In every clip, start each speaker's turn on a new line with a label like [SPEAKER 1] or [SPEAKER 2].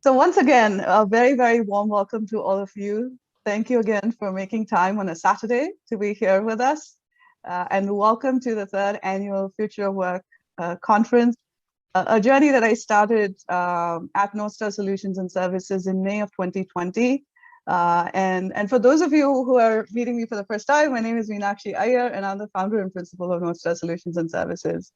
[SPEAKER 1] So once again, a very, very warm welcome to all of you. Thank you again for making time on a Saturday to be here with us. And welcome to the third annual Future of Work conference, a journey that I started at North Star Solutions and Services in May of 2020. And for those of you who are meeting me for the first time, my name is Meenakshi Iyer, and I'm the founder and principal of North Star Solutions and Services.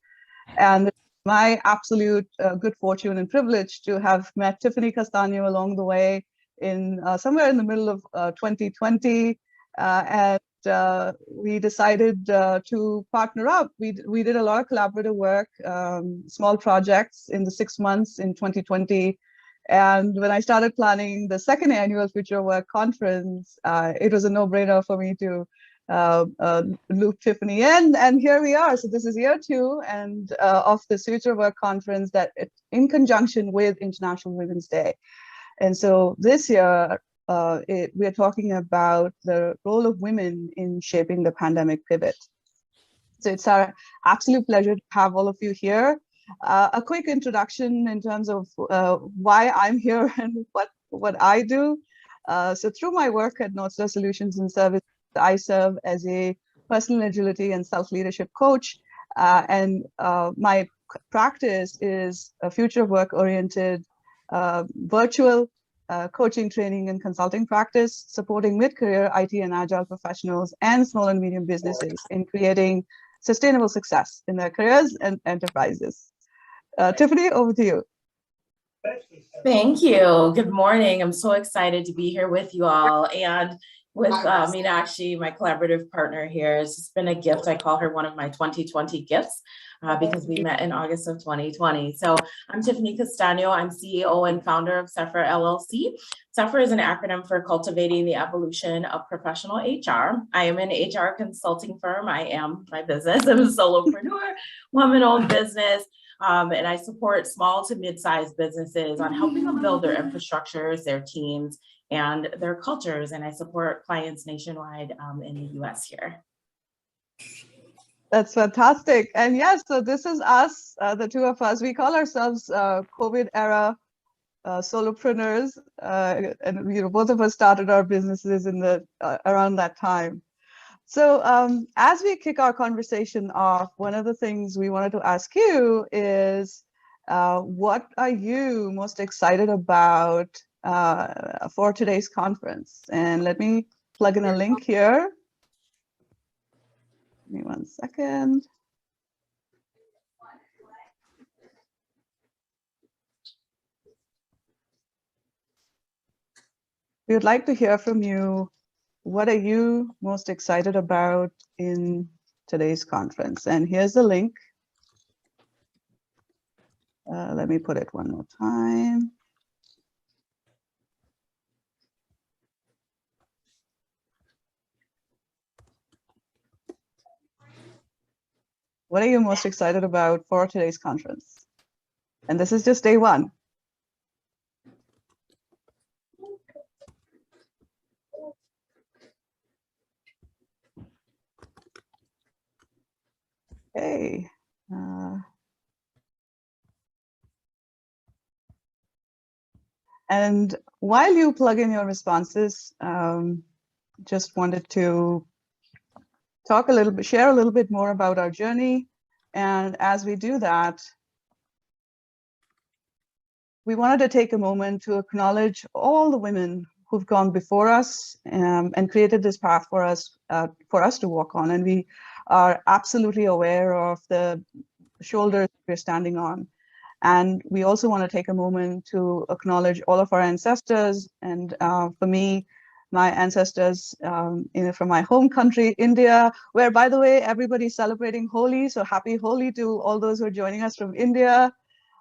[SPEAKER 1] And my absolute good fortune and privilege to have met Stefanie Castagno along the way in somewhere in the middle of 2020. And we decided to partner up. We did a lot of collaborative work, small projects in the 6 months in 2020. And when I started planning the second annual Future Work conference, it was a no-brainer for me to loop Tiffany in, and here we are. So this is year 2 and of the Future Work conference that in conjunction with International Women's Day. And so this year we're talking about the role of women in shaping the pandemic pivot. So it's our absolute pleasure to have all of you here. A quick introduction in terms of why I'm here and what I do. So through my work at North Star Solutions and Services, I serve as a personal agility and self-leadership coach, and my practice is a future work-oriented virtual coaching, training, and consulting practice, supporting mid-career IT and agile professionals and small and medium businesses in creating sustainable success in their careers and enterprises. Tiffany, over to you.
[SPEAKER 2] Thank you. Good morning. I'm so excited to be here with you all. And with Meenakshi, my collaborative partner here. It's just been a gift. I call her one of my 2020 gifts because we met in August of 2020. So I'm Stefanie Castagno. I'm CEO and founder of CEPHR LLC. CEPHR is an acronym for Cultivating the Evolution of Professional HR. I am an HR consulting firm. I am my business. I'm a solopreneur, woman-owned business. And I support small to mid-sized businesses on helping them build their infrastructures, their teams, and their cultures. And I support clients nationwide in the US here.
[SPEAKER 1] That's fantastic. And yes, so this is us, the two of us. We call ourselves COVID era solopreneurs. And both of us started our businesses in the around that time. So as we kick our conversation off, one of the things we wanted to ask you is, what are you most excited about for today's conference? And let me plug in a link here. Give me 1 second. We would like to hear from you. What are you most excited about in today's conference? And here's the link. Let me put it one more time. What are you most excited about for today's conference? And this is just day 1. Okay. And while you plug in your responses, just wanted to talk a little bit, share a little bit more about our journey. And as we do that, we wanted to take a moment to acknowledge all the women who've gone before us and created this path for us to walk on. And we are absolutely aware of the shoulders we're standing on. And we also want to take a moment to acknowledge all of our ancestors. And for me, my ancestors from my home country, India, where, by the way, everybody's celebrating Holi. So happy Holi to all those who are joining us from India.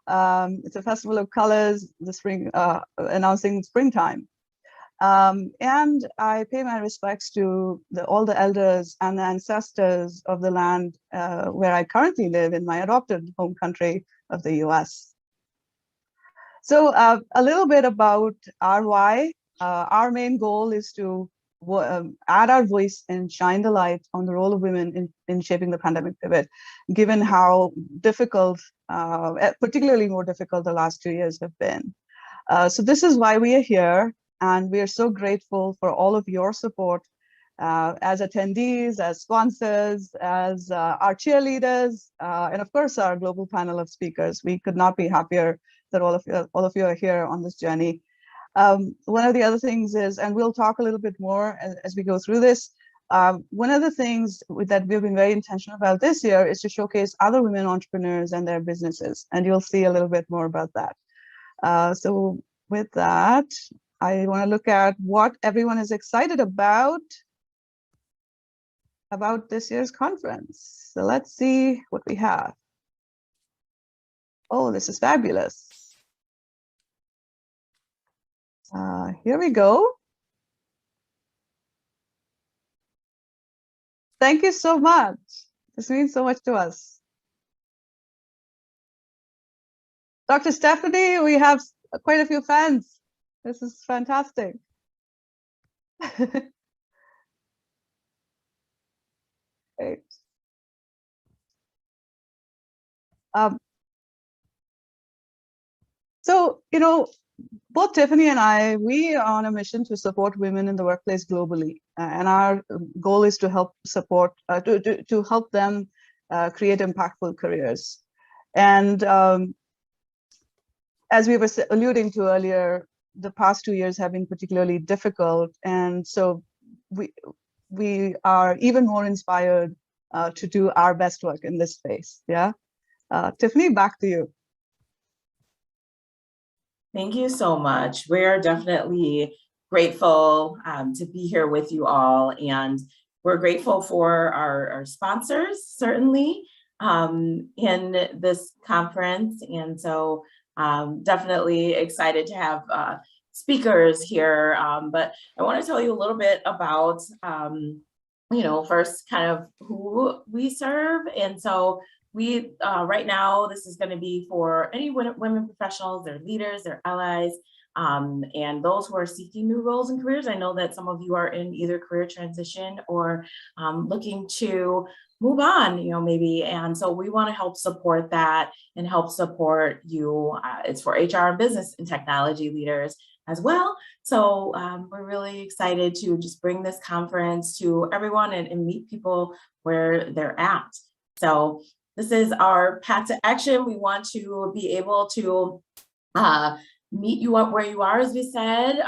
[SPEAKER 1] It's a festival of colors, the spring, announcing springtime. And I pay my respects to all the elders and the ancestors of the land where I currently live in my adopted home country of the US. So a little bit about our why. Our main goal is to add our voice and shine the light on the role of women in shaping the pandemic pivot, given how difficult, particularly more difficult, the last 2 years have been. So this is why we are here, and we are so grateful for all of your support as attendees, as sponsors, as our cheerleaders, and of course our global panel of speakers. We could not be happier that all of you are here on this journey. One of the other things is, and we'll talk a little bit more as we go through this, one of the things that we've been very intentional about this year is to showcase other women entrepreneurs and their businesses, and you'll see a little bit more about that. So with that, I want to look at what everyone is excited about this year's conference. So let's see what we have. Oh, this is fabulous. Here we go. Thank you so much. This means so much to us. Dr. Stefanie, we have quite a few fans. This is fantastic. Great. So, you know, both Tiffany and I, we are on a mission to support women in the workplace globally, and our goal is to help support, to help them create impactful careers. And as we were alluding to earlier, the past 2 years have been particularly difficult, and so we are even more inspired to do our best work in this space. Yeah, Tiffany, back to you.
[SPEAKER 2] Thank you so much. We're definitely grateful to be here with you all, and we're grateful for our sponsors, certainly, in this conference. And so definitely excited to have speakers here. But I want to tell you a little bit about, you know, first kind of who we serve. And so we, right now, this is going to be for any women professionals, their leaders, their allies, and those who are seeking new roles and careers. I know that some of you are in either career transition or looking to move on, you know, maybe. And so we want to help support that and help support you. It's for HR and business and technology leaders as well. So we're really excited to just bring this conference to everyone and meet people where they're at. So this is our path to action. We want to be able to meet you up where you are, as we said.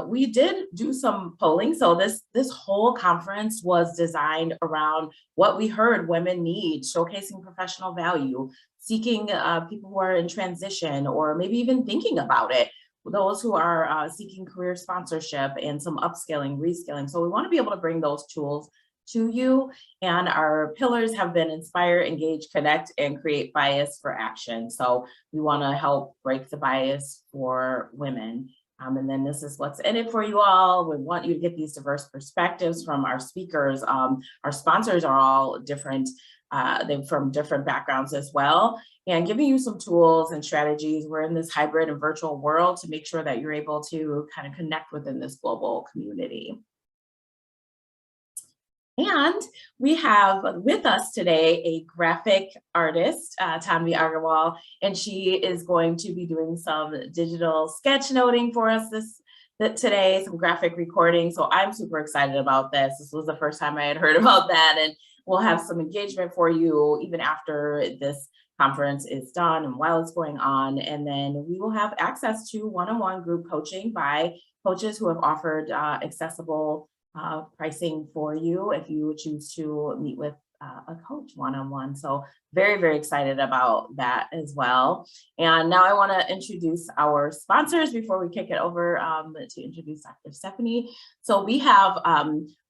[SPEAKER 2] We did do some polling. So this whole conference was designed around what we heard women need, showcasing professional value, seeking people who are in transition or maybe even thinking about it, those who are seeking career sponsorship and some upskilling, reskilling. So we want to be able to bring those tools to you. And our pillars have been inspire, engage, connect, and create bias for action. So we want to help break the bias for women. And then this is what's in it for you all. We want you to get these diverse perspectives from our speakers. Our sponsors are all different, they're from different backgrounds as well, and giving you some tools and strategies. We're in this hybrid and virtual world to make sure that you're able to kind of connect within this global community. And we have with us today a graphic artist, Tanvi Agarwal, and she is going to be doing some digital sketchnoting for us today, some graphic recording. So I'm super excited about this. This was the first time I had heard about that, and we'll have some engagement for you even after this conference is done and while it's going on. And then we will have access to one-on-one group coaching by coaches who have offered accessible pricing for you if you choose to meet with a coach one-on-one. So very, very excited about that as well. And now I want to introduce our sponsors before we kick it over to introduce Dr. Stefanie. So we have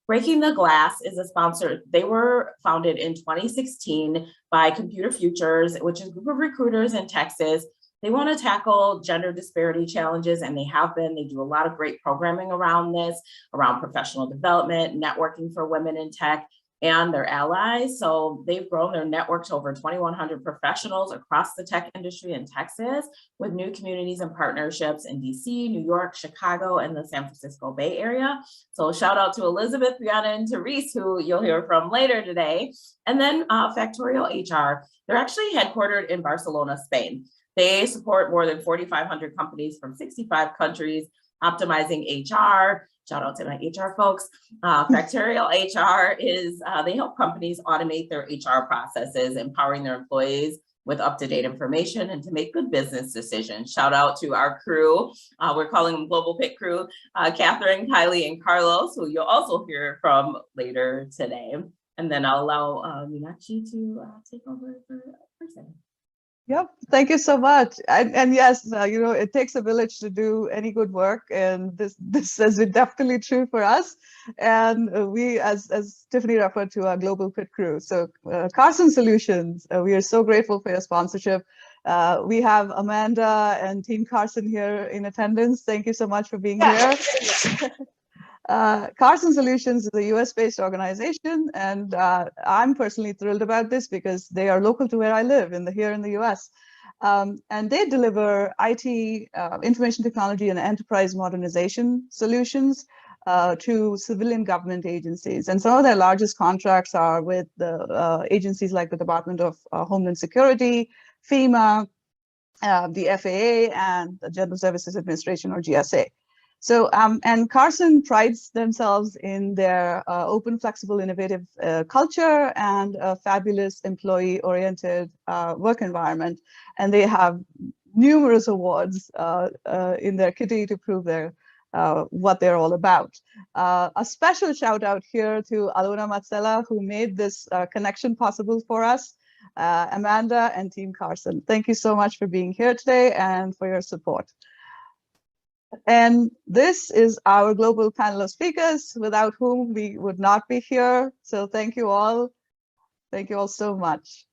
[SPEAKER 2] Breaking the Glass is a sponsor. They were founded in 2016 by Computer Futures, which is a group of recruiters in Texas. They want to tackle gender disparity challenges, and they have been. They do a lot of great programming around this, around professional development, networking for women in tech. and their allies. So they've grown their network to over 2,100 professionals across the tech industry in Texas, with new communities and partnerships in DC, New York, Chicago, and the San Francisco Bay Area. So shout out to Elizabeth, Brianna, and Therese, who you'll hear from later today. And then Factorial HR. They're actually headquartered in Barcelona, Spain. They support more than 4,500 companies from 65 countries, optimizing HR. Shout out to my HR folks. Factorial HR is, they help companies automate their HR processes, empowering their employees with up-to-date information and to make good business decisions. Shout out to our crew. We're calling them Global Pit Crew, Catherine, Kylie, and Carlos, who you'll also hear from later today. And then I'll allow Meenakshi to take over for a person.
[SPEAKER 1] Yep, thank you so much. And yes, you know, it takes a village to do any good work, and this is definitely true for us. And we, as Tiffany referred to, our global pit crew. So Carson Solutions, we are so grateful for your sponsorship. We have Amanda and Team Carson here in attendance. Thank you so much for being here. Carson Solutions is a US-based organization, and I'm personally thrilled about this because they are local to where I live here in the US. And they deliver IT, information technology, and enterprise modernization solutions to civilian government agencies. And some of their largest contracts are with the agencies like the Department of Homeland Security, FEMA, the FAA, and the General Services Administration, or GSA. So, and Carson prides themselves in their open, flexible, innovative culture and a fabulous employee-oriented work environment. And they have numerous awards in their kitty to prove what they're all about. A special shout out here to Alona Matsela, who made this connection possible for us. Amanda and Team Carson, thank you so much for being here today and for your support. And this is our global panel of speakers, without whom we would not be here. So thank you all. Thank you all so much.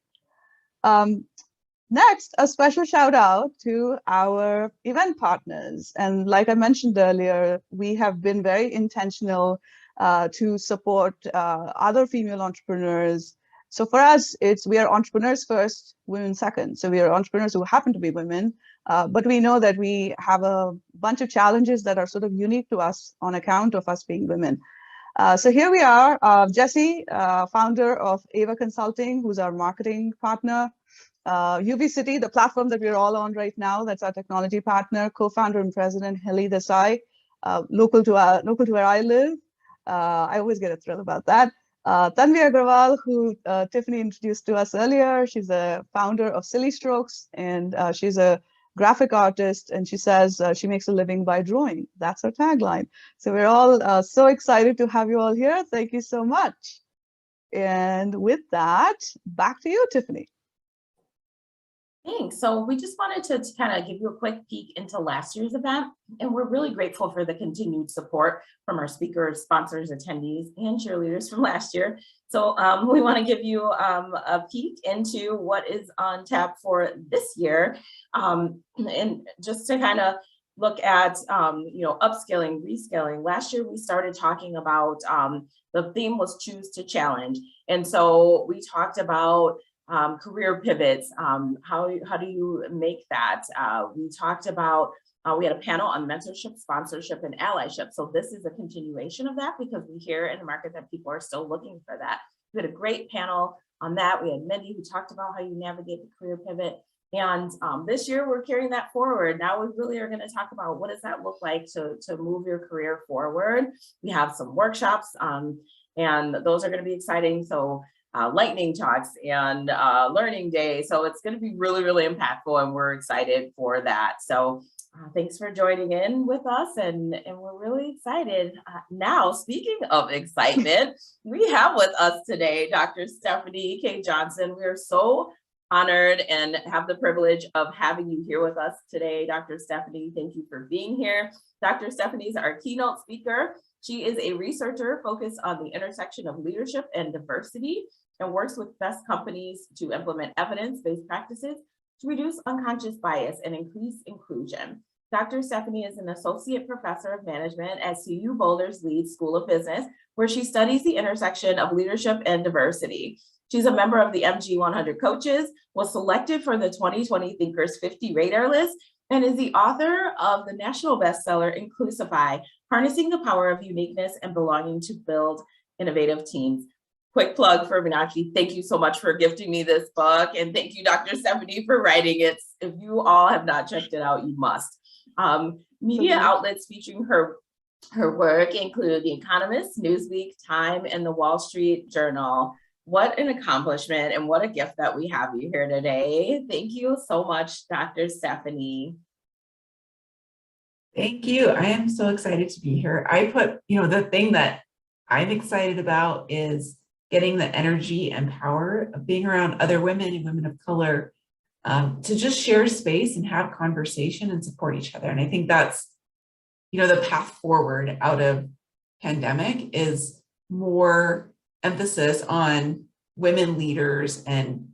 [SPEAKER 1] Next, a special shout out to our event partners. And like I mentioned earlier, we have been very intentional to support other female entrepreneurs. So for us, we are entrepreneurs first, women second. So we are entrepreneurs who happen to be women, but we know that we have a bunch of challenges that are sort of unique to us on account of us being women. So here we are, Jessie, founder of Ava Consulting, who's our marketing partner. UV City, the platform that we're all on right now, that's our technology partner, co-founder and president, Heli Desai, local to where I live. I always get a thrill about that. Tanvi Agarwal, who Tiffany introduced to us earlier, she's a founder of Silly Strokes, and she's a graphic artist, and she says she makes a living by drawing. That's her tagline. So we're all so excited to have you all here. Thank you so much. And with that, back to you, Tiffany.
[SPEAKER 2] Thanks. So we just wanted to kind of give you a quick peek into last year's event, and we're really grateful for the continued support from our speakers, sponsors, attendees, and cheerleaders from last year. So we want to give you a peek into what is on tap for this year, and just to kind of look at upskilling, reskilling. Last year we started talking about the theme was choose to challenge, and so we talked about career pivots, how do you make that? We talked about, we had a panel on mentorship, sponsorship, and allyship. So this is a continuation of that because we hear in the market that people are still looking for that. We had a great panel on that. We had Mindy who talked about how you navigate the career pivot. And this year we're carrying that forward. Now we really are going to talk about what does that look like to move your career forward. We have some workshops and those are going to be exciting. So lightning talks and learning day. So it's going to be really, really impactful, and we're excited for that. So thanks for joining in with us, and we're really excited. Now, speaking of excitement, we have with us today Dr. Stefanie K. Johnson. We are so honored and have the privilege of having you here with us today. Dr. Stefanie, thank you for being here. Dr. Stefanie is our keynote speaker. She is a researcher focused on the intersection of leadership and diversity, and works with best companies to implement evidence-based practices to reduce unconscious bias and increase inclusion. Dr. Stefanie is an associate professor of management at CU Boulder's Leeds School of Business, where she studies the intersection of leadership and diversity. She's a member of the MG 100 Coaches, was selected for the 2020 Thinkers 50 Radar List, and is the author of the national bestseller Inclusify, Harnessing the Power of Uniqueness and Belonging to Build Innovative Teams. Quick plug for Meenakshi. Thank you so much for gifting me this book. And thank you, Dr. Stefanie, for writing it. If you all have not checked it out, you must. Media outlets featuring her work include The Economist, Newsweek, Time, and the Wall Street Journal. What an accomplishment and what a gift that we have you here today. Thank you so much, Dr. Stefanie.
[SPEAKER 3] Thank you. I am so excited to be here. I put, the thing that I'm excited about is getting the energy and power of being around other women and women of color to just share space and have conversation and support each other. And I think that's, the path forward out of pandemic is more emphasis on women leaders and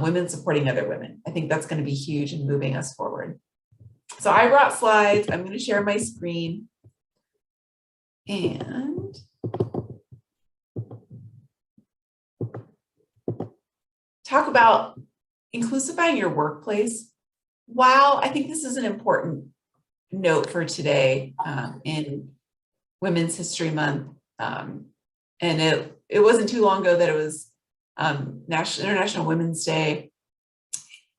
[SPEAKER 3] women supporting other women. I think that's going to be huge in moving us forward. So I brought slides. I'm going to share my screen and talk about inclusifying your workplace. Wow, I think this is an important note for today in Women's History Month. And it wasn't too long ago that it was International Women's Day.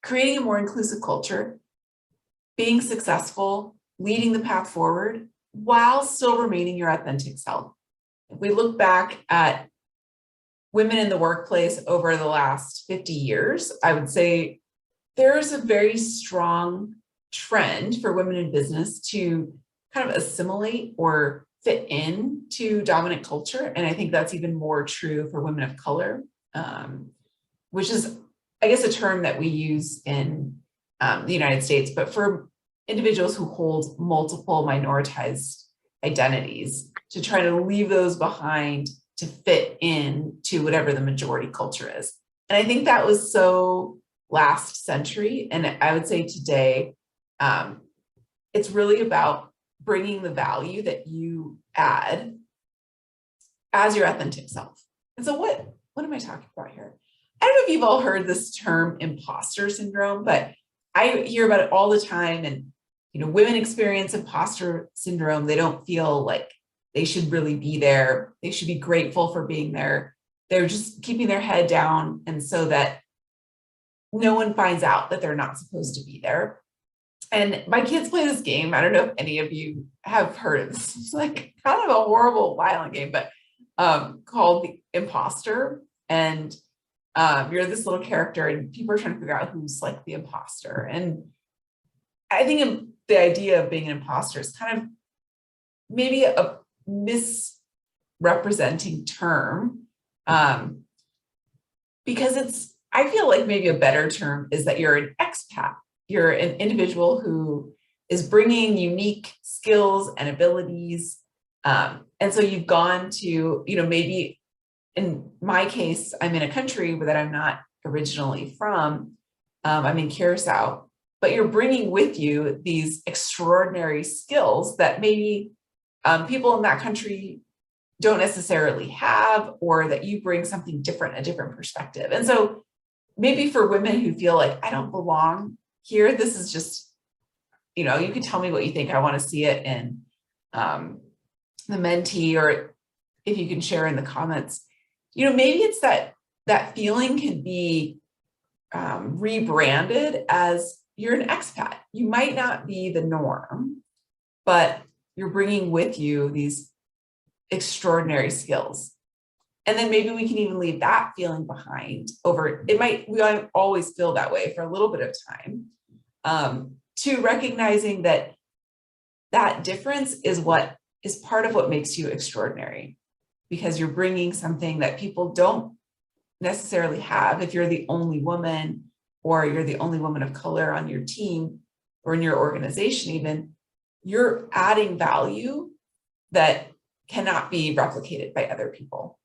[SPEAKER 3] Creating a more inclusive culture, being successful, leading the path forward while still remaining your authentic self. If we look back at women in the workplace over the last 50 years, I would say there's a very strong trend for women in business to kind of assimilate or fit in to dominant culture. And I think that's even more true for women of color, which is, I guess, a term that we use in the United States, but for individuals who hold multiple minoritized identities, to try to leave those behind to fit in to whatever the majority culture is. And I think that was so last century. And I would say today, it's really about bringing the value that you add as your authentic self. And so what am I talking about here? I don't know if you've all heard this term imposter syndrome, but I hear about it all the time. And, women experience imposter syndrome. They don't feel like they should really be there. They should be grateful for being there. They're just keeping their head down. And so that no one finds out that they're not supposed to be there. And my kids play this game. I don't know if any of you have heard of this. It's like kind of a horrible, violent game, but called the Imposter. And you're this little character and people are trying to figure out who's like the imposter. And I think the idea of being an imposter is kind of maybe a misrepresenting term because I feel like maybe a better term is that you're an expat. You're an individual who is bringing unique skills and abilities. And so you've gone to, maybe in my case, I'm in a country that I'm not originally from. I'm in Curacao, but you're bringing with you these extraordinary skills that maybe people in that country don't necessarily have, or that you bring something different, a different perspective. And so maybe for women who feel like I don't belong here, this is just, you can tell me what you think. I want to see it in the mentee, or if you can share in the comments. Maybe it's that feeling can be rebranded as you're an expat. You might not be the norm, but you're bringing with you these extraordinary skills. And then maybe we can even leave that feeling behind we always feel that way for a little bit of time, to recognizing that difference is what is part of what makes you extraordinary, because you're bringing something that people don't necessarily have. If you're the only woman, or you're the only woman of color on your team or in your organization, even, you're adding value that cannot be replicated by other people.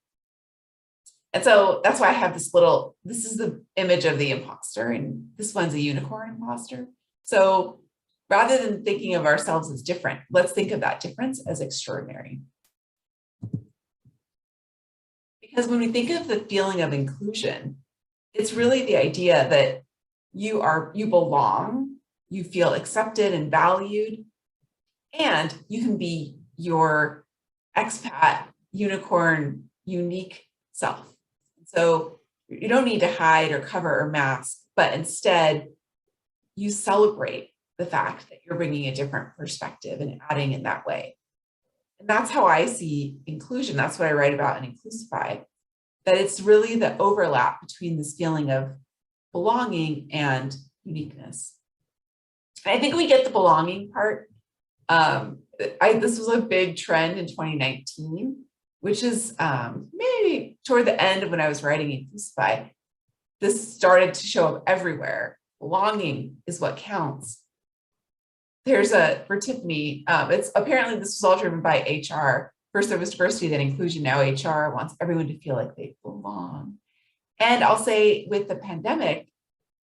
[SPEAKER 3] And so that's why I have this is the image of the imposter, and this one's a unicorn imposter. So rather than thinking of ourselves as different, let's think of that difference as extraordinary. Because when we think of the feeling of inclusion, it's really the idea that you belong, you feel accepted and valued, and you can be your expat, unicorn, unique self. So you don't need to hide or cover or mask, but instead you celebrate the fact that you're bringing a different perspective and adding in that way. And that's how I see inclusion. That's what I write about in Inclusify, that it's really the overlap between this feeling of belonging and uniqueness. And I think we get the belonging part. This was a big trend in 2019, which is maybe toward the end of when I was writing Inclusify. This started to show up everywhere. Belonging is what counts. For Tiffany, it's apparently this was all driven by HR. First there was diversity, then inclusion, now HR wants everyone to feel like they belong. And I'll say with the pandemic,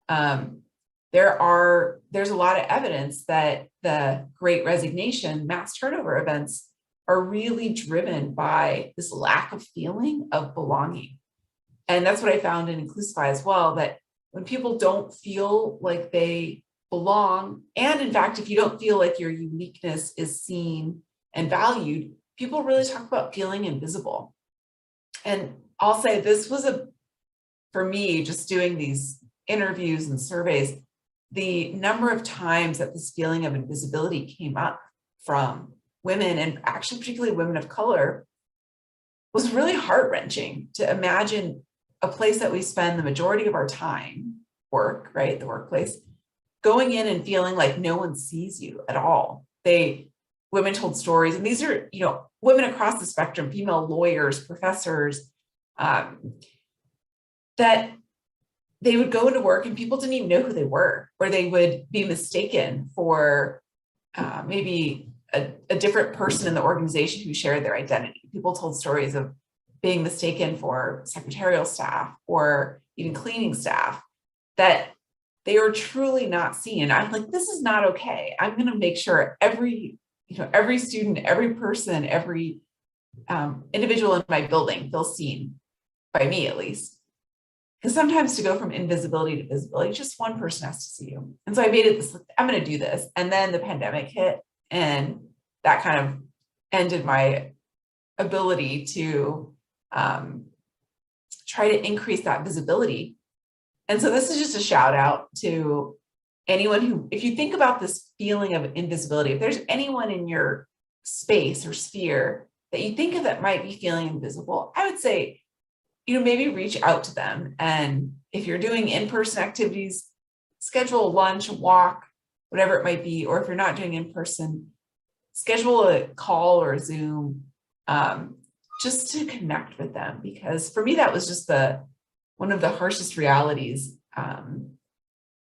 [SPEAKER 3] there's a lot of evidence that the Great Resignation, mass turnover events are really driven by this lack of feeling of belonging. And that's what I found in Inclusify as well, that when people don't feel like they belong, and in fact, if you don't feel like your uniqueness is seen and valued, people really talk about feeling invisible. And I'll say this was for me, just doing these interviews and surveys, the number of times that this feeling of invisibility came up from women, and actually particularly women of color, was really heart-wrenching to imagine a place that we spend the majority of our time, work, right, the workplace, going in and feeling like no one sees you at all. Women told stories, and these are, women across the spectrum, female lawyers, professors, that they would go into work and people didn't even know who they were, or they would be mistaken for maybe a different person in the organization who shared their identity. People told stories of being mistaken for secretarial staff or even cleaning staff, that they are truly not seen. I'm like, this is not okay. I'm going to make sure every student, every person, every individual in my building feels seen, by me at least. Because sometimes to go from invisibility to visibility, just one person has to see you. And so I made it this, I'm going to do this. And then the pandemic hit, and that kind of ended my ability to try to increase that visibility. And so this is just a shout out to anyone who, if you think about this feeling of invisibility, if there's anyone in your space or sphere that you think of that might be feeling invisible, I would say, maybe reach out to them. And if you're doing in-person activities, schedule a lunch, a walk, whatever it might be. Or if you're not doing in-person, schedule a call or a Zoom, just to connect with them. Because for me, that was just one of the harshest realities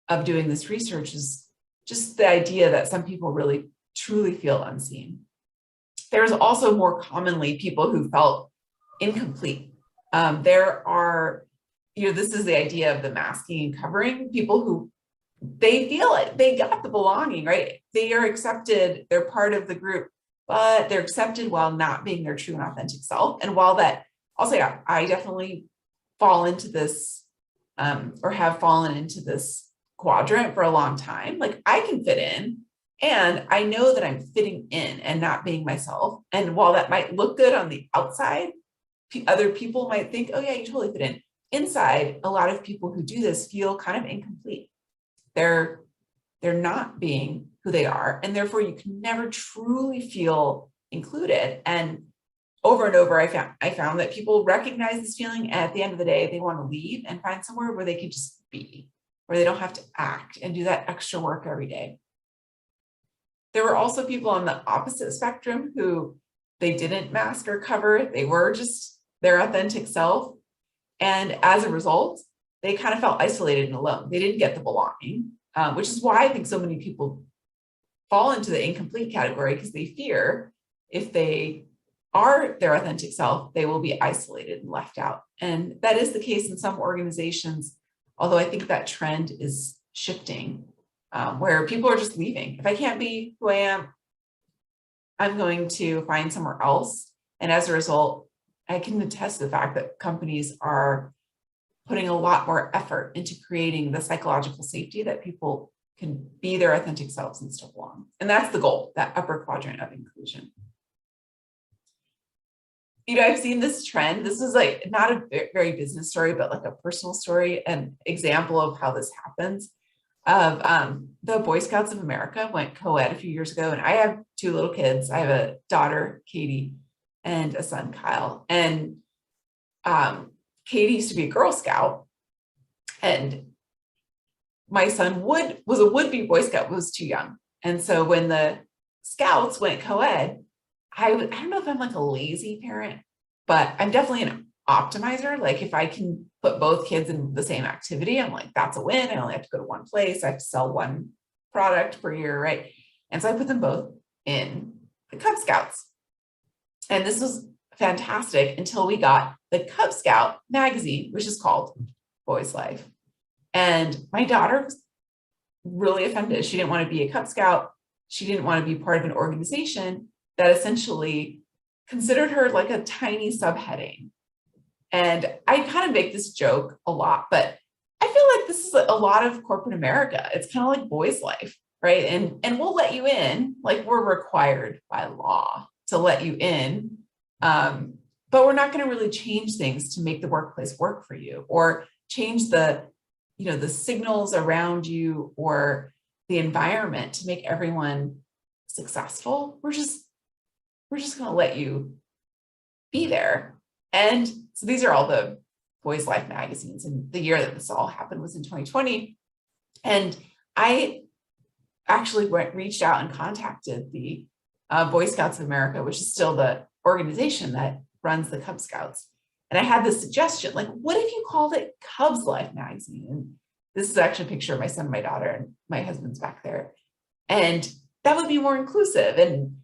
[SPEAKER 3] of doing this research, is just the idea that some people really truly feel unseen. There's also more commonly people who felt incomplete. There are, this is the idea of the masking and covering, people who they feel it, they got the belonging, right? They are accepted, they're part of the group, but they're accepted while not being their true and authentic self. And while that, I'll say I definitely fall into this, or have fallen into this quadrant for a long time. Like, I can fit in, and I know that I'm fitting in and not being myself. And while that might look good on the outside, other people might think, oh yeah, you totally fit in. Inside, a lot of people who do this feel kind of incomplete. They're not being who they are, and therefore you can never truly feel included. And over, I found that people recognize this feeling, and at the end of the day, they want to leave and find somewhere where they can just be, where they don't have to act and do that extra work every day. There were also people on the opposite spectrum who they didn't mask or cover. They were just their authentic self. And as a result, they kind of felt isolated and alone. They didn't get the belonging, which is why I think so many people fall into the incomplete category, because they fear if they are their authentic self, they will be isolated and left out. And that is the case in some organizations, although I think that trend is shifting. where people are just leaving. If I can't be who I am, I'm going to find somewhere else. And as a result, I can attest to the fact that companies are putting a lot more effort into creating the psychological safety that people can be their authentic selves and still belong. And that's the goal, that upper quadrant of inclusion. You know, I've seen this trend. This is like not a very business story, but like a personal story, an example of how this happens. Of the Boy Scouts of America went co-ed a few years ago, and I have 2 little kids. I have a daughter, Katie, and a son, Kyle. And Katie used to be a Girl Scout, and my son was a would-be Boy Scout, but was too young. And so when the Scouts went co-ed, I don't know if I'm like a lazy parent, but I'm definitely an optimizer. Like if I can put both kids in the same activity, I'm like, that's a win. I only have to go to one place. I have to sell one product per year, right? And so I put them both in the Cub Scouts. And this was fantastic until we got the Cub Scout magazine, which is called Boy's Life. And my daughter was really offended. She didn't want to be a Cub Scout. She didn't want to be part of an organization that essentially considered her like a tiny subheading. And I kind of make this joke a lot, but I feel like this is a lot of corporate America. It's kind of like Boys Life, right? And we'll let you in, like we're required by law to let you in, but we're not going to really change things to make the workplace work for you, or change the signals around you or the environment to make everyone successful. We're just going to let you be there. And so these are all the Boys Life magazines. And the year that this all happened was in 2020. And I actually reached out and contacted the Boy Scouts of America, which is still the organization that runs the Cub Scouts. And I had this suggestion, like, what if you called it Cubs Life magazine? And this is actually a picture of my son and my daughter, and my husband's back there. And that would be more inclusive. And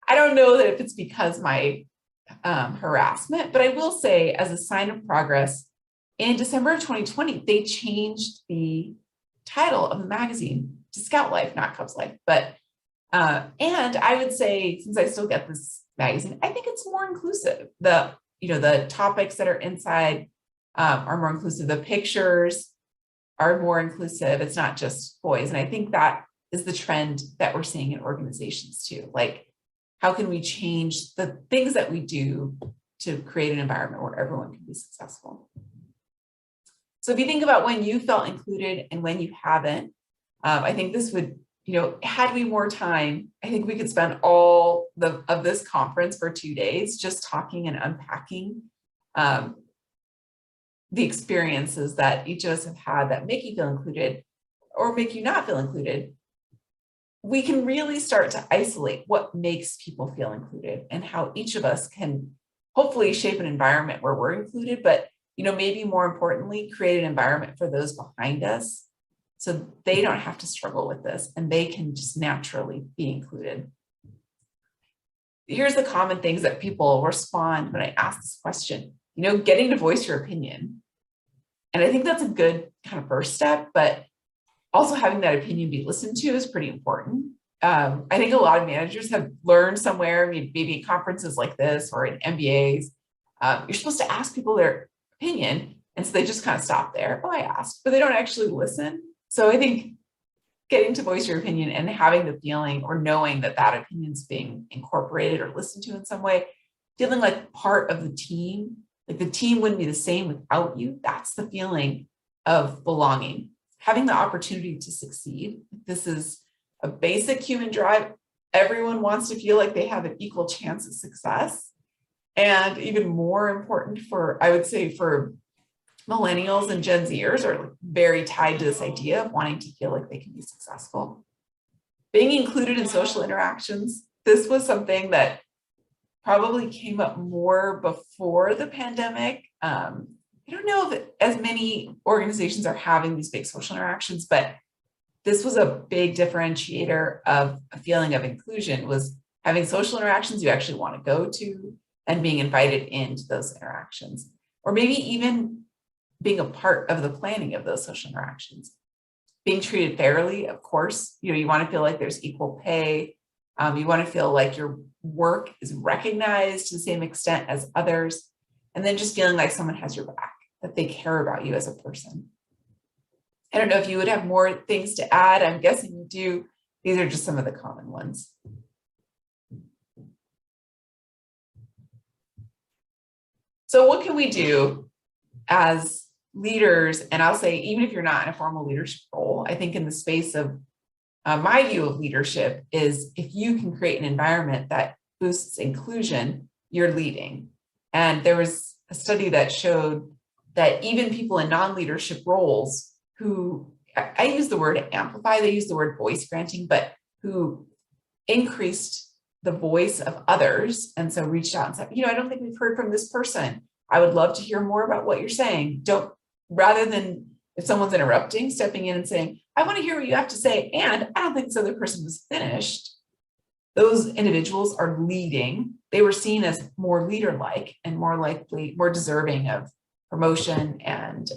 [SPEAKER 3] I don't know that if it's because my harassment, but I will say, as a sign of progress, in December of 2020, they changed the title of the magazine to Scout Life, not Cubs Life. But and I would say, since I still get this magazine, I think it's more inclusive. The topics that are inside are more inclusive. The pictures are more inclusive. It's not just boys. And I think that is the trend that we're seeing in organizations too. Like, how can we change the things that we do to create an environment where everyone can be successful? So if you think about when you felt included and when you haven't, I think this would, had we more time, I think we could spend all of this conference for 2 days just talking and unpacking the experiences that each of us have had that make you feel included or make you not feel included. We can really start to isolate what makes people feel included and how each of us can hopefully shape an environment where we're included, but maybe more importantly, create an environment for those behind us so they don't have to struggle with this and they can just naturally be included. Here's the common things that people respond when I ask this question, getting to voice your opinion. And I think that's a good kind of first step, but also having that opinion be listened to is pretty important. I think a lot of managers have learned somewhere, maybe at conferences like this or in MBAs, you're supposed to ask people their opinion. And so they just kind of stop there. Oh, I asked, but they don't actually listen. So I think getting to voice your opinion and having the feeling or knowing that that opinion is being incorporated or listened to in some way, feeling like part of the team, like the team wouldn't be the same without you. That's the feeling of belonging. Having the opportunity to succeed. This is a basic human drive. Everyone wants to feel like they have an equal chance of success. And even more important I would say for millennials and Gen Zers are very tied to this idea of wanting to feel like they can be successful. Being included in social interactions. This was something that probably came up more before the pandemic. I don't know if as many organizations are having these big social interactions, but this was a big differentiator of a feeling of inclusion, was having social interactions you actually want to go to and being invited into those interactions, or maybe even being a part of the planning of those social interactions. being treated fairly, of course. You want to feel like there's equal pay. You want to feel like your work is recognized to the same extent as others. And then just feeling like someone has your back, that they care about you as a person. I don't know if you would have more things to add. I'm guessing you do. These are just some of the common ones. So what can we do as leaders? And I'll say, even if you're not in a formal leadership role, I think in the space of my view of leadership is if you can create an environment that boosts inclusion, you're leading. And there was a study that showed that even people in non-leadership roles who, I use the word amplify, they use the word voice granting, but who increased the voice of others, and so reached out and said, I don't think we've heard from this person. I would love to hear more about what you're saying. Rather than if someone's interrupting, stepping in and saying, I want to hear what you have to say, and I don't think this other person was finished. Those individuals are leading. They were seen as more leader-like and more likely, more deserving of promotion. And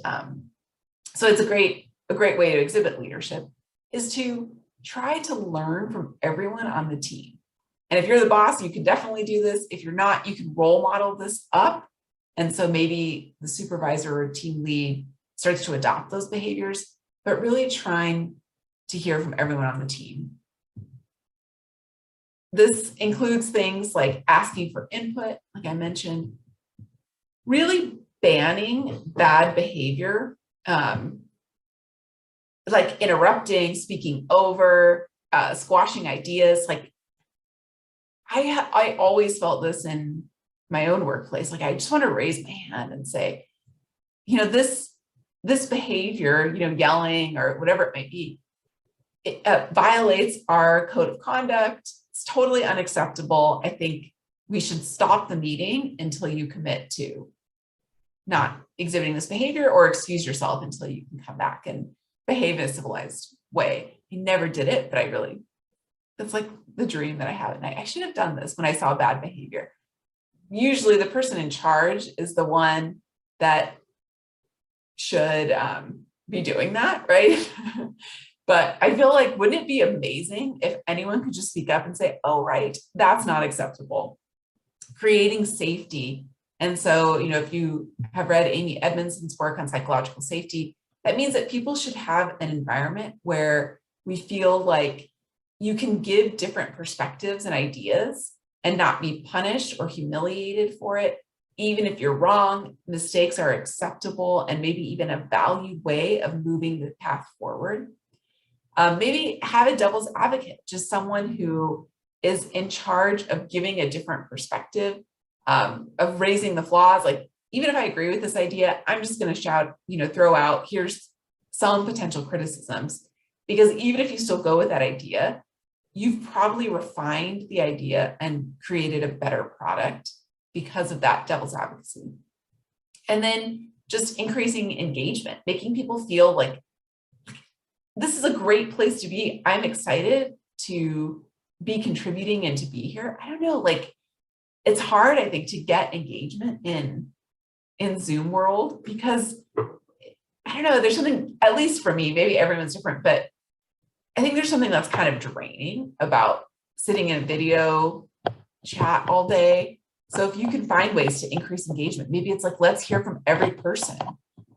[SPEAKER 3] so it's a great way to exhibit leadership is to try to learn from everyone on the team. And if you're the boss, you can definitely do this. If you're not, you can role model this up. And so maybe the supervisor or team lead starts to adopt those behaviors, but really trying to hear from everyone on the team. This includes things like asking for input, like I mentioned, really banning bad behavior, like interrupting, speaking over, squashing ideas. Like I always felt this in my own workplace. Like I just want to raise my hand and say, this behavior, yelling or whatever it might be, it violates our code of conduct. It's totally unacceptable. I think we should stop the meeting until you commit to not exhibiting this behavior, or excuse yourself until you can come back and behave in a civilized way. I never did it, but that's like the dream that I have at night. I should have done this when I saw bad behavior. Usually the person in charge is the one that should be doing that, right? But I feel like, wouldn't it be amazing if anyone could just speak up and say, oh, right, that's not acceptable. Creating safety. And so, if you have read Amy Edmondson's work on psychological safety, that means that people should have an environment where we feel like you can give different perspectives and ideas and not be punished or humiliated for it. Even if you're wrong, mistakes are acceptable and maybe even a valued way of moving the path forward. Maybe have a devil's advocate, just someone who is in charge of giving a different perspective, of raising the flaws. Like, even if I agree with this idea, I'm just going to shout, throw out, here's some potential criticisms, because even if you still go with that idea, you've probably refined the idea and created a better product because of that devil's advocacy. And then just increasing engagement, making people feel like this is a great place to be. I'm excited to be contributing and to be here. I don't know, like, it's hard, I think, to get engagement in Zoom world, because I don't know, there's something, at least for me, maybe everyone's different, but I think there's something that's kind of draining about sitting in a video chat all day. So if you can find ways to increase engagement, maybe it's like, let's hear from every person.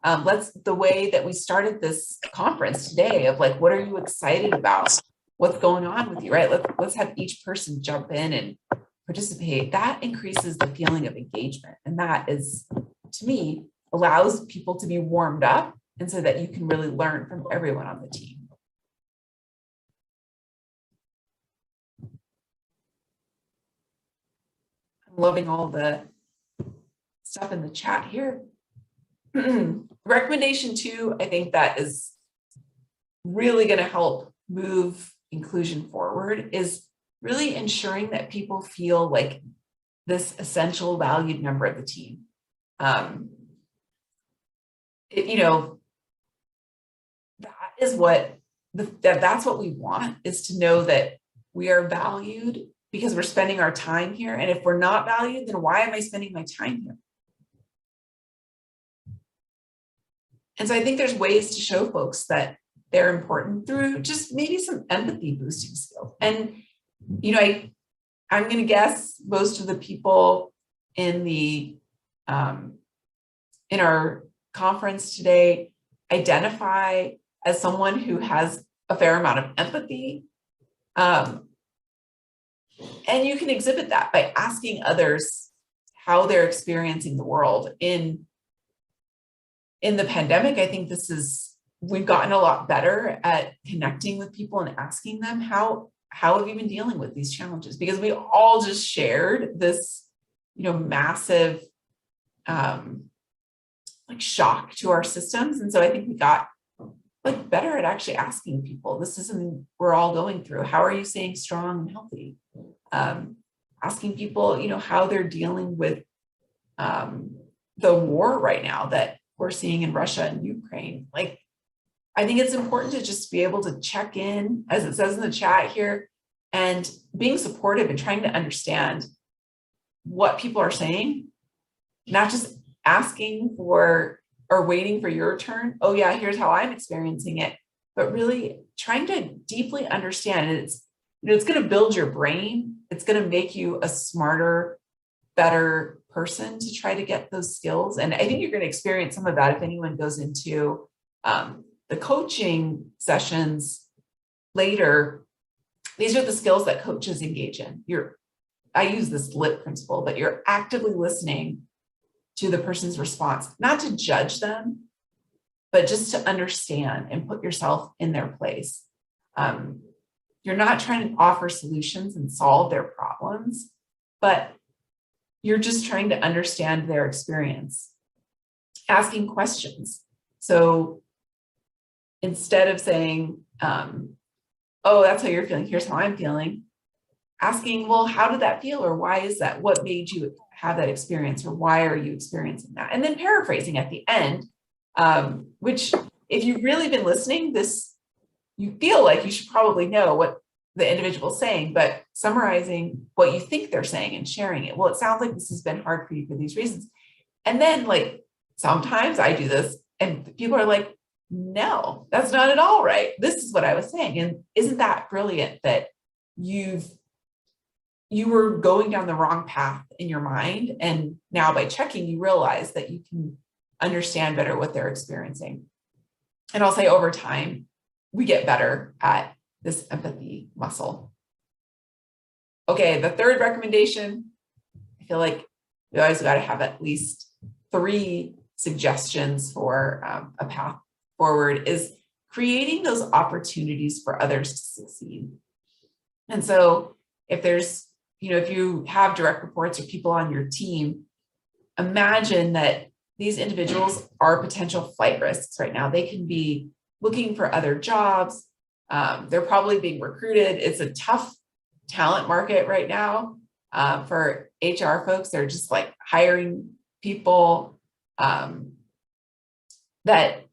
[SPEAKER 3] The way that we started this conference today of like, what are you excited about? What's going on with you, right? Let's have each person jump in and participate. That increases the feeling of engagement. And that is, to me, allows people to be warmed up, and so that you can really learn from everyone on the team. I'm loving all the stuff in the chat here. Recommendation 2, I think that is really going to help move inclusion forward, is really ensuring that people feel like this essential, valued member of the team. That is what that's what we want, is to know that we are valued because we're spending our time here. And if we're not valued, then why am I spending my time here? And so I think there's ways to show folks that they're important through just maybe some empathy boosting skills. And, you know, I'm going to guess most of the people in the, in our conference today identify as someone who has a fair amount of empathy. And you can exhibit that by asking others how they're experiencing the world. In the pandemic, I think we've gotten a lot better at connecting with people and asking them, how have you been dealing with these challenges? Because we all just shared this, you know, massive like shock to our systems. And so I think we got like better at actually asking people, this is something we're all going through. How are you staying strong and healthy? Asking people, you know, how they're dealing with the war right now that we're seeing in Russia and Ukraine. Like, I think it's important to just be able to check in, as it says in the chat here, and being supportive and trying to understand what people are saying, not just asking for or waiting for your turn. Oh yeah, here's how I'm experiencing it, but really trying to deeply understand. And it's, you know, it's going to build your brain. It's going to make you a smarter, better person to try to get those skills. And I think you're going to experience some of that if anyone goes into the coaching sessions later. These are the skills that coaches engage in. I use this LIT principle, but you're actively listening to the person's response, not to judge them, but just to understand and put yourself in their place. You're not trying to offer solutions and solve their problems, but you're just trying to understand their experience, asking questions. So instead of saying, oh, that's how you're feeling, here's how I'm feeling, asking, well, how did that feel? Or why is that? What made you have that experience? Or why are you experiencing that? And then paraphrasing at the end, which if you've really been listening, you feel like you should probably know what the individual is saying, but summarizing what you think they're saying and sharing it. Well, it sounds like this has been hard for you for these reasons. And then like, sometimes I do this and people are like, no, that's not at all right. This is what I was saying. And isn't that brilliant that you were going down the wrong path in your mind. And now by checking, you realize that you can understand better what they're experiencing. And I'll say over time, we get better at this empathy muscle. Okay, the third recommendation, I feel like we always got to have at least 3 suggestions for a path forward, is creating those opportunities for others to succeed. And so if there's, you know, if you have direct reports or people on your team, imagine that these individuals are potential flight risks right now. They can be looking for other jobs. They're probably being recruited. It's a tough talent market right now for HR folks. They're just like hiring people that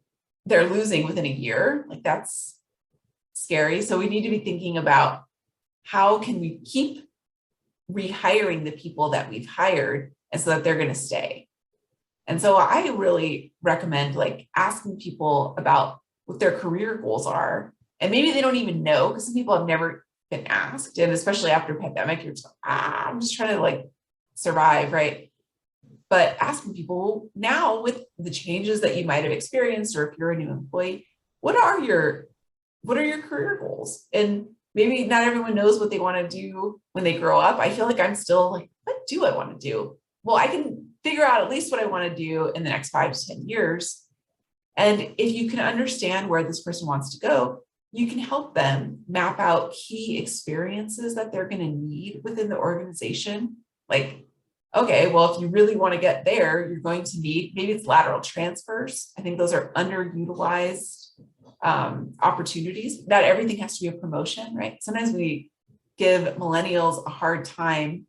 [SPEAKER 3] they're losing within a year. Like, that's scary. So we need to be thinking about how can we keep rehiring the people that we've hired and so that they're going to stay. And so I really recommend like asking people about what their career goals are. And maybe they don't even know, because some people have never been asked. And especially after pandemic, you're just like, I'm just trying to like survive, right? But asking people now, with the changes that you might have experienced, or if you're a new employee, what are your career goals? And maybe not everyone knows what they want to do when they grow up. I feel like I'm still like, what do I want to do? Well, I can figure out at least what I want to do in the next 5 to 10 years. And if you can understand where this person wants to go, you can help them map out key experiences that they're going to need within the organization. Like, okay, well, if you really want to get there, you're going to need, maybe it's lateral transfers. I think those are underutilized opportunities. Not everything has to be a promotion, right? Sometimes we give millennials a hard time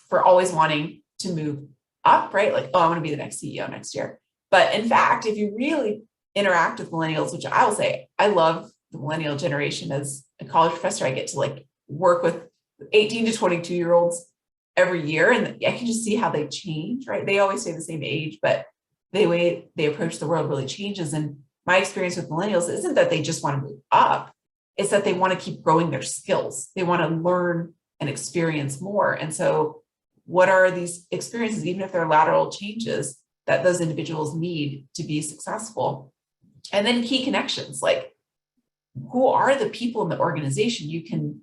[SPEAKER 3] for always wanting to move up, right? Like, oh, I want to be the next CEO next year. But in fact, if you really interact with millennials, which I will say, I love the millennial generation. As a college professor, I get to like work with 18 to 22-year-olds every year. And I can just see how they change, right? They always stay the same age, but the way they approach the world really changes. And my experience with millennials isn't that they just want to move up. It's that they want to keep growing their skills. They want to learn and experience more. And so what are these experiences, even if they're lateral changes, that those individuals need to be successful? And then key connections, like who are the people in the organization you can,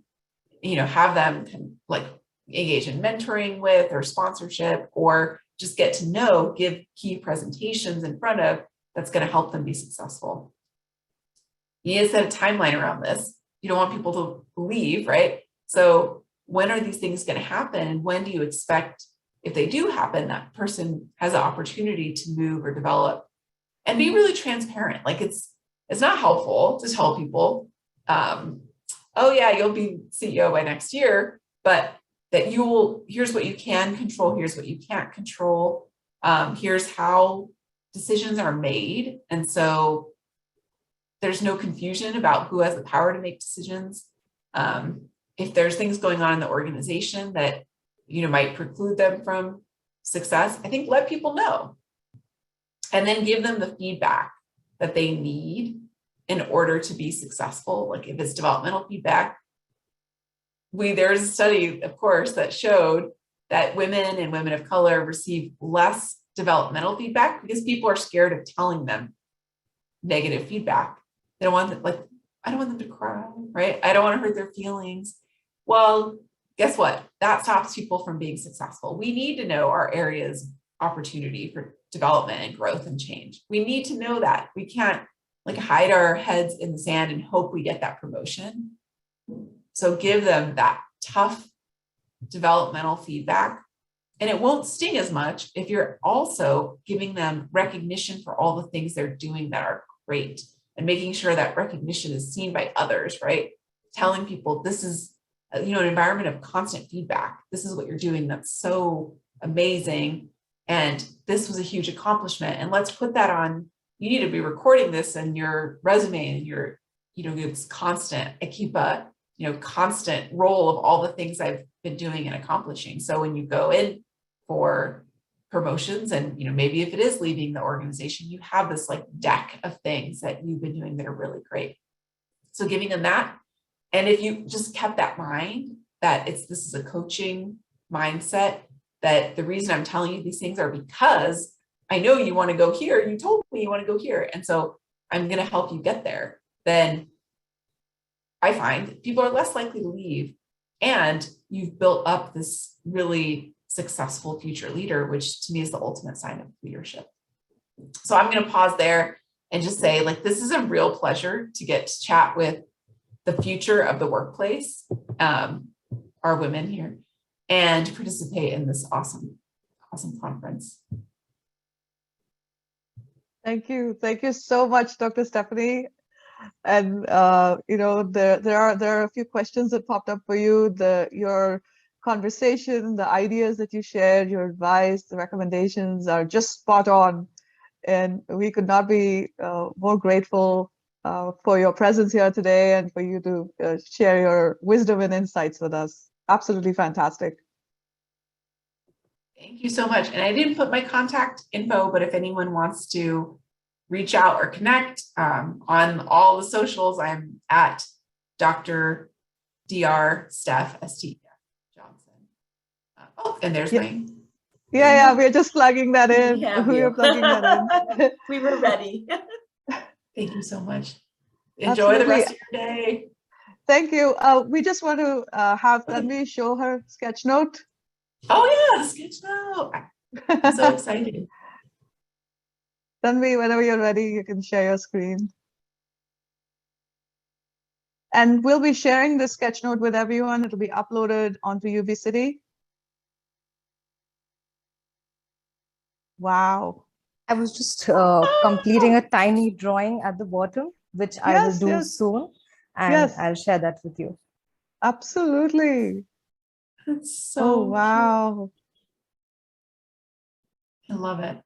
[SPEAKER 3] have them like engage in mentoring with or sponsorship, or just get to know, give key presentations in front of, that's going to help them be successful. You need to set a timeline around this. You don't want people to leave, right? So when are these things going to happen? And when do you expect, if they do happen, that person has an opportunity to move or develop? And be really transparent. Like it's not helpful to tell people, oh yeah, you'll be CEO by next year, but that here's what you can control, here's what you can't control, here's how decisions are made. And so there's no confusion about who has the power to make decisions. If there's things going on in the organization that, might preclude them from success, I think let people know. And then give them the feedback that they need in order to be successful. Like if it's developmental feedback, there's a study, of course, that showed that women and women of color receive less developmental feedback because people are scared of telling them negative feedback. They don't want I don't want them to cry, right? I don't want to hurt their feelings. Well, guess what? That stops people from being successful. We need to know our areas of opportunity for development and growth and change. We need to know that. We can't hide our heads in the sand and hope we get that promotion. So give them that tough developmental feedback, and it won't sting as much if you're also giving them recognition for all the things they're doing that are great and making sure that recognition is seen by others, right? Telling people this is, an environment of constant feedback. This is what you're doing that's so amazing. And this was a huge accomplishment. And let's put that on, you need to be recording this in your resume and your, it's constant. I keep a, constant roll of all the things I've been doing and accomplishing. So when you go in for promotions and, maybe if it is leaving the organization, you have this deck of things that you've been doing that are really great. So giving them that. And if you just kept that mind that this is a coaching mindset, that the reason I'm telling you these things are because I know you want to go here. You told me you want to go here. And so I'm going to help you get there. Then I find people are less likely to leave. And you've built up this really successful future leader, which to me is the ultimate sign of leadership. So I'm going to pause there and just say, this is a real pleasure to get to chat with the future of the workplace, our women here, and participate in this awesome conference.
[SPEAKER 1] Thank you. Thank you so much, Dr. Stefanie. And there are a few questions that popped up for you. Your conversation, the ideas that you shared, your advice, the recommendations are just spot on. And we could not be more grateful for your presence here today and for you to share your wisdom and insights with us. Absolutely fantastic.
[SPEAKER 3] Thank you so much. And I didn't put my contact info, but if anyone wants to reach out or connect on all the socials, I'm at Dr. Dr. Steph, ST Johnson. And there's my.
[SPEAKER 1] Yeah, we're just plugging that in.
[SPEAKER 2] We're
[SPEAKER 1] plugging that in.
[SPEAKER 2] We were ready.
[SPEAKER 3] Thank you so much. Enjoy Absolutely. The rest of your day.
[SPEAKER 1] Thank you. We just want to have Tanvi show her sketch note.
[SPEAKER 3] Oh yeah, the sketch note. I'm so excited.
[SPEAKER 1] Tanvi, whenever you're ready, you can share your screen. And we'll be sharing the sketch note with everyone. It'll be uploaded onto UB City. Wow.
[SPEAKER 4] I was just completing a tiny drawing at the bottom, which I will do soon. And I'll share that with you.
[SPEAKER 1] Absolutely.
[SPEAKER 3] That's so
[SPEAKER 1] wow.
[SPEAKER 3] Cute. I love it.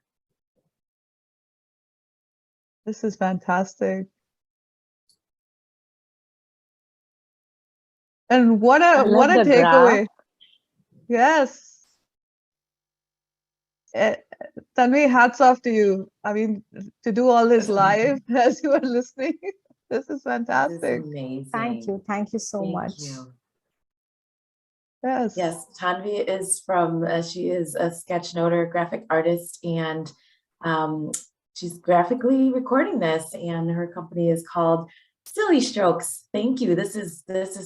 [SPEAKER 1] This is fantastic. And what a takeaway. Yes. Tanvi, hats off to you. I mean, to do all this live as you are listening, this is fantastic.
[SPEAKER 2] This is amazing.
[SPEAKER 4] Thank you. Thank you so much.
[SPEAKER 2] You.
[SPEAKER 1] Yes.
[SPEAKER 2] Yes, Tanvi is from, she is a sketchnoter, graphic artist, and she's graphically recording this, and her company is called Silly Strokes. Thank you. This is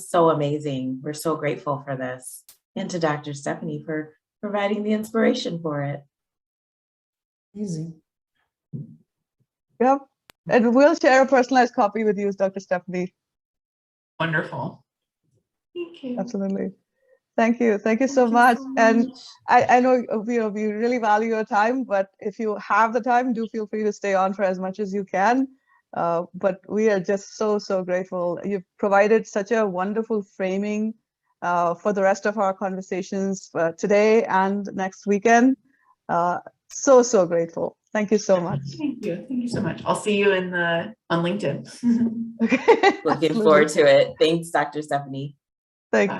[SPEAKER 2] so amazing. We're so grateful for this. And to Dr. Stefanie for providing the inspiration for it.
[SPEAKER 5] Easy.
[SPEAKER 1] Yep. And we'll share a personalized copy with you, Dr. Stefanie.
[SPEAKER 3] Wonderful. Thank you.
[SPEAKER 1] Absolutely. Thank you. Thank you so much. And I know we really value your time, but if you have the time, do feel free to stay on for as much as you can. But we are just so grateful. You've provided such a wonderful framing for the rest of our conversations today and next weekend. So grateful. Thank you so much.
[SPEAKER 3] Thank you. Thank you so much. I'll see you on LinkedIn.
[SPEAKER 1] Okay.
[SPEAKER 2] Looking forward to it. Thanks, Dr. Stefanie.
[SPEAKER 1] Thank you.